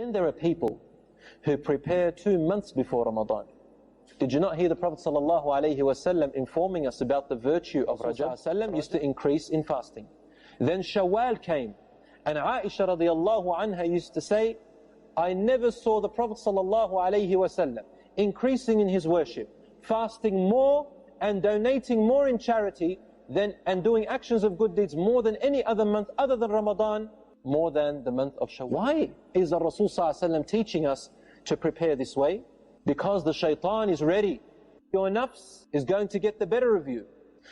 Then there are people who prepare 2 months before Ramadan. Did you not hear the Prophet ﷺ informing us about the virtue of Rajab? Used to increase in fasting. Then Shawwal came, and Aisha radiallahu anha used to say, I never saw the Prophet ﷺ increasing in his worship, fasting more and donating more in charity and doing actions of good deeds more than any other month other than Ramadan, more than the month of Shawwal. Why is the Rasul ﷺ teaching us to prepare this way? Because the shaitan is ready. Your nafs is going to get the better of you.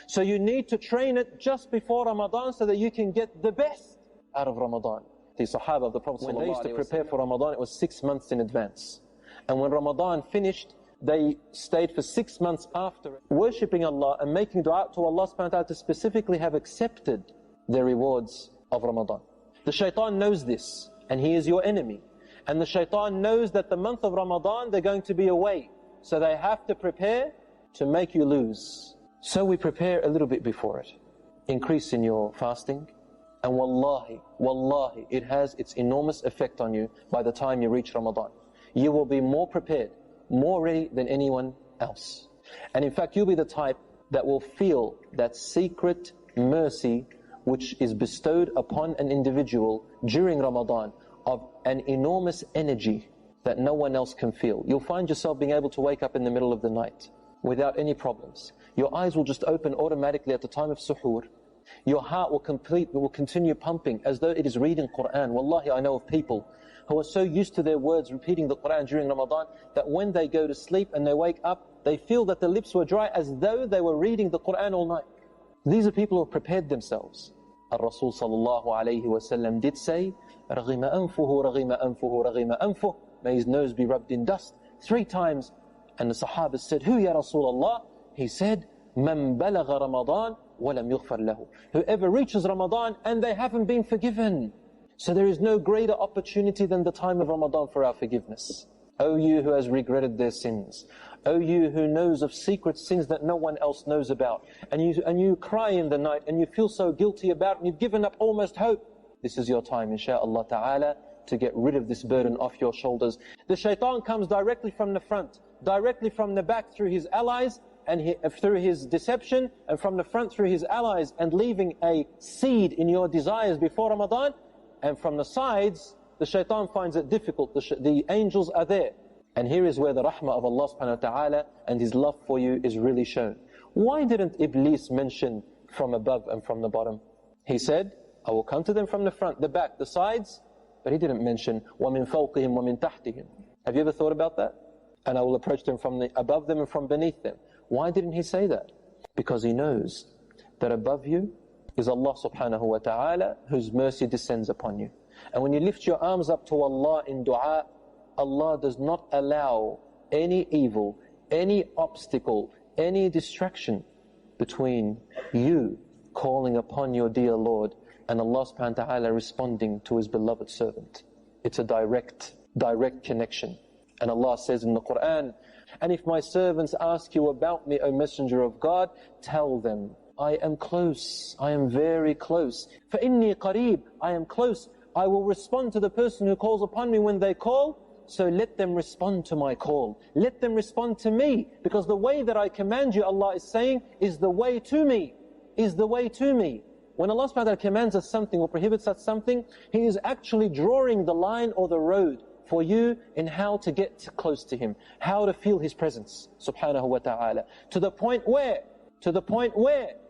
So you need to train it just before Ramadan so that you can get the best out of Ramadan. The Sahaba of the Prophet, when they used to prepare for Ramadan, it was 6 months in advance. And when Ramadan finished, they stayed for 6 months after worshipping Allah and making dua to Allah subhanahu wa ta'ala to specifically have accepted the rewards of Ramadan. The shaitan knows this, and he is your enemy. And the shaitan knows that the month of Ramadan they're going to be away. So they have to prepare to make you lose. So we prepare a little bit before it. Increase in your fasting. And wallahi, it has its enormous effect on you by the time you reach Ramadan. You will be more prepared, more ready than anyone else. And in fact, you'll be the type that will feel that secret mercy which is bestowed upon an individual during Ramadan of an enormous energy that no one else can feel. You'll find yourself being able to wake up in the middle of the night without any problems. Your eyes will just open automatically at the time of suhoor. Your heart will continue pumping as though it is reading Quran. Wallahi, I know of people who are so used to their words repeating the Quran during Ramadan that when they go to sleep and they wake up, they feel that the lips were dry as though they were reading the Quran all night. These are people who have prepared themselves. Ar-Rasul sallallahu alayhi wa sallam did say, رَغِمَ أَنفُهُ رَغِمَ أَنفُهُ رَغِمَ أَنفُهُ, may his nose be rubbed in dust 3 times. And the Sahaba said, who ya Rasulullah? He said, مَنْ بَلَغَ رَمَضَانَ وَلَمْ يُغْفَرْ لَهُ, whoever reaches Ramadan and they haven't been forgiven. So there is no greater opportunity than the time of Ramadan for our forgiveness. O you who has regretted their sins, O you who knows of secret sins that no one else knows about, and you cry in the night and you feel so guilty about it and you've given up almost hope, this is your time, insha'Allah ta'ala, to get rid of this burden off your shoulders. The shaitan comes directly from the front, directly from the back through his allies, and through his deception, and from the front through his allies, and leaving a seed in your desires before Ramadan. And from the sides, the shaitan finds it difficult. The angels are there. And here is where the rahmah of Allah subhanahu wa ta'ala and His love for you is really shown. Why didn't Iblis mention from above and from the bottom? He said, I will come to them from the front, the back, the sides, but he didn't mention وَمِن فَوْقِهِمْ وَمِن تَحْتِهِمْ. Have you ever thought about that? And I will approach them from above them and from beneath them. Why didn't he say that? Because he knows that above you is Allah subhanahu wa ta'ala, whose mercy descends upon you. And when you lift your arms up to Allah in dua, Allah does not allow any evil, any obstacle, any distraction between you calling upon your dear Lord and Allah subhanahu wa ta'ala responding to His beloved servant. It's a direct connection. And Allah says in the Quran, and if my servants ask you about me, O Messenger of God, tell them, I am close, I am very close. فَإِنِّي قَرِيب, I am close. I will respond to the person who calls upon me when they call. So let them respond to my call. Let them respond to me. Because the way that I command you, Allah is saying, is the way to me. Is the way to me. When Allah subhanahu wa ta'ala commands us something or prohibits us something, He is actually drawing the line or the road for you in how to get close to Him, how to feel His presence, subhanahu wa ta'ala. To the point where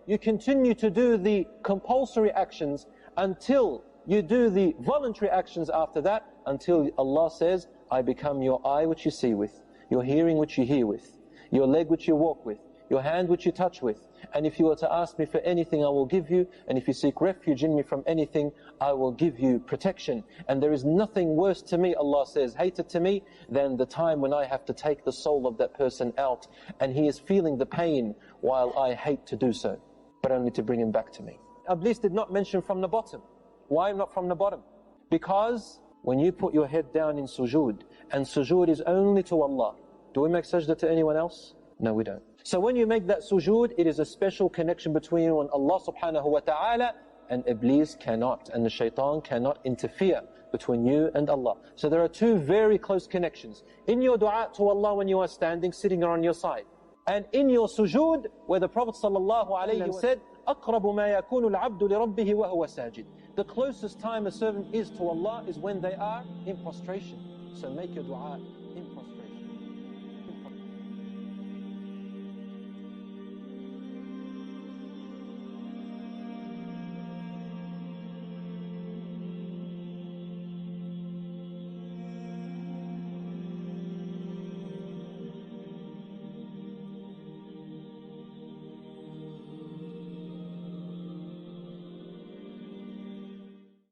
you continue to do the compulsory actions until you do the voluntary actions after that, until Allah says, I become your eye which you see with, your hearing which you hear with, your leg which you walk with, your hand which you touch with. And if you were to ask me for anything, I will give you. And if you seek refuge in me from anything, I will give you protection. And there is nothing worse to me, Allah says, hated to me, than the time when I have to take the soul of that person out, and he is feeling the pain while I hate to do so, but only to bring him back to me. Iblis did not mention from the bottom. Why not from the bottom? Because when you put your head down in sujood, and sujood is only to Allah, do we make sajda to anyone else? No, we don't. So when you make that sujood, it is a special connection between you and Allah subhanahu wa ta'ala, and Iblis cannot, and the shaitan cannot interfere between you and Allah. So there are two very close connections. In your dua to Allah when you are standing, sitting on your side. And in your sujood, where the Prophet ﷺ said, أَقْرَبُ مَا يَكُونُ الْعَبْدُ لِرَبِّهِ وَهُوَ سَاجِدٌ. The closest time a servant is to Allah is when they are in prostration. So make your dua in prostration.